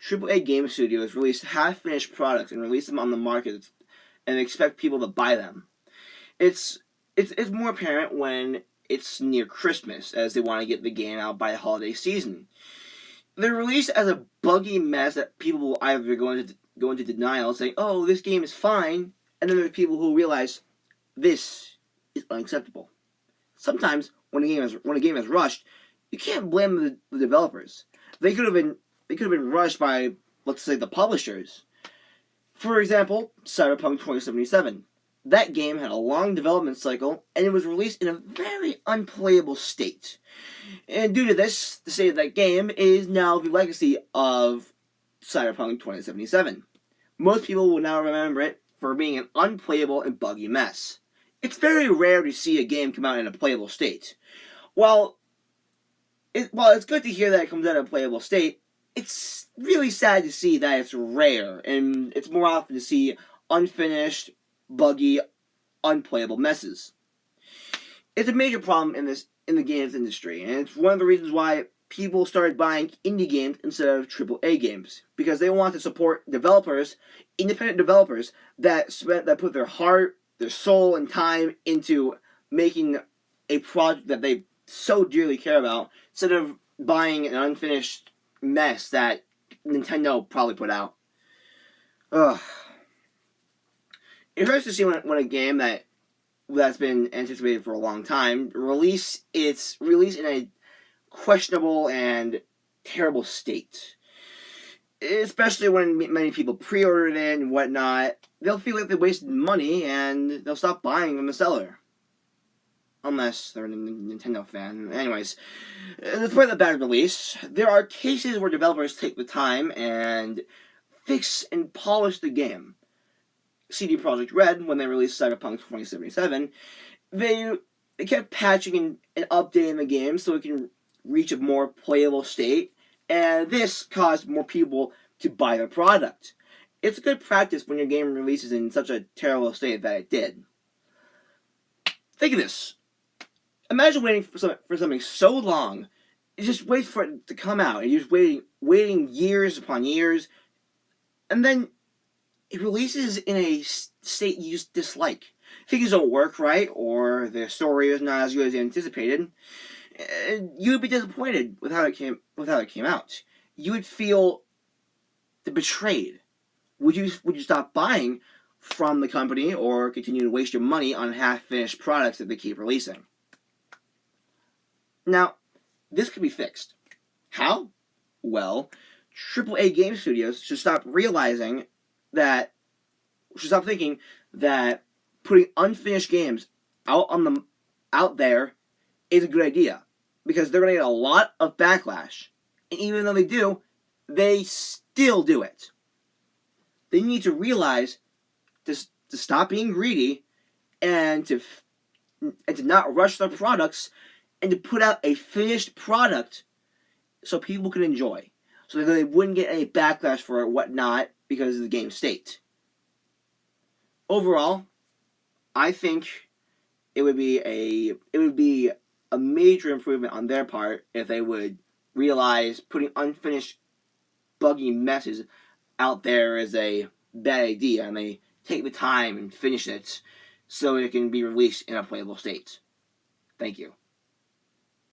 AAA game studios release half-finished products and release them on the market and expect people to buy them. It's more apparent when it's near Christmas, as they want to get the game out by the holiday season. They're released as a buggy mess that people will either go into denial, saying, "Oh, this game is fine," and then there's people who realize this is unacceptable. Sometimes when a game is rushed, you can't blame the developers. They could have been rushed by, let's say, the publishers. For example, Cyberpunk 2077. That game had a long development cycle, and it was released in a very unplayable state. And due to this, the state of that game is now the legacy of Cyberpunk 2077. Most people will now remember it for being an unplayable and buggy mess. It's very rare to see a game come out in a playable state. While it's good to hear that it comes out in a playable state, it's really sad to see that it's rare, and it's more often to see unfinished, buggy, unplayable messes. It's a major problem in the games industry, and it's one of the reasons why people started buying indie games instead of AAA games, because they want to support developers, independent developers that put their heart, their soul, and time into making a project that they so dearly care about, instead of buying an unfinished mess that Nintendo probably put out. Ugh. It hurts to see when a game that's been anticipated for a long time release in a questionable and terrible state. Especially when many people pre-ordered it and whatnot, they'll feel like they wasted money and they'll stop buying from the seller. Unless they're a Nintendo fan. Anyways, despite the bad release, there are cases where developers take the time and fix and polish the game. CD Projekt Red, when they released Cyberpunk 2077, they kept patching and updating the game so it can reach a more playable state, and this caused more people to buy the product. It's a good practice when your game releases in such a terrible state that it did. Think of this. Imagine waiting for something so long. You just wait for it to come out, and you're just waiting years upon years, and then it releases in a state you just dislike. Things don't work right, or the story is not as good as anticipated. You'd be disappointed with how it came out. You would feel betrayed. Would you stop buying from the company, or continue to waste your money on half-finished products that they keep releasing? Now, this could be fixed. How? Well, AAA game studios should stop thinking that putting unfinished games out there is a good idea, because they're going to get a lot of backlash, and even though they do, they still do it. They need to realize to stop being greedy and to not rush their products, and to put out a finished product so people can enjoy, so that they wouldn't get any backlash for it, whatnot, because of the game's state. Overall, I think it would be a major improvement on their part if they would realize putting unfinished, buggy messes out there is a bad idea, and they take the time and finish it so it can be released in a playable state. Thank you.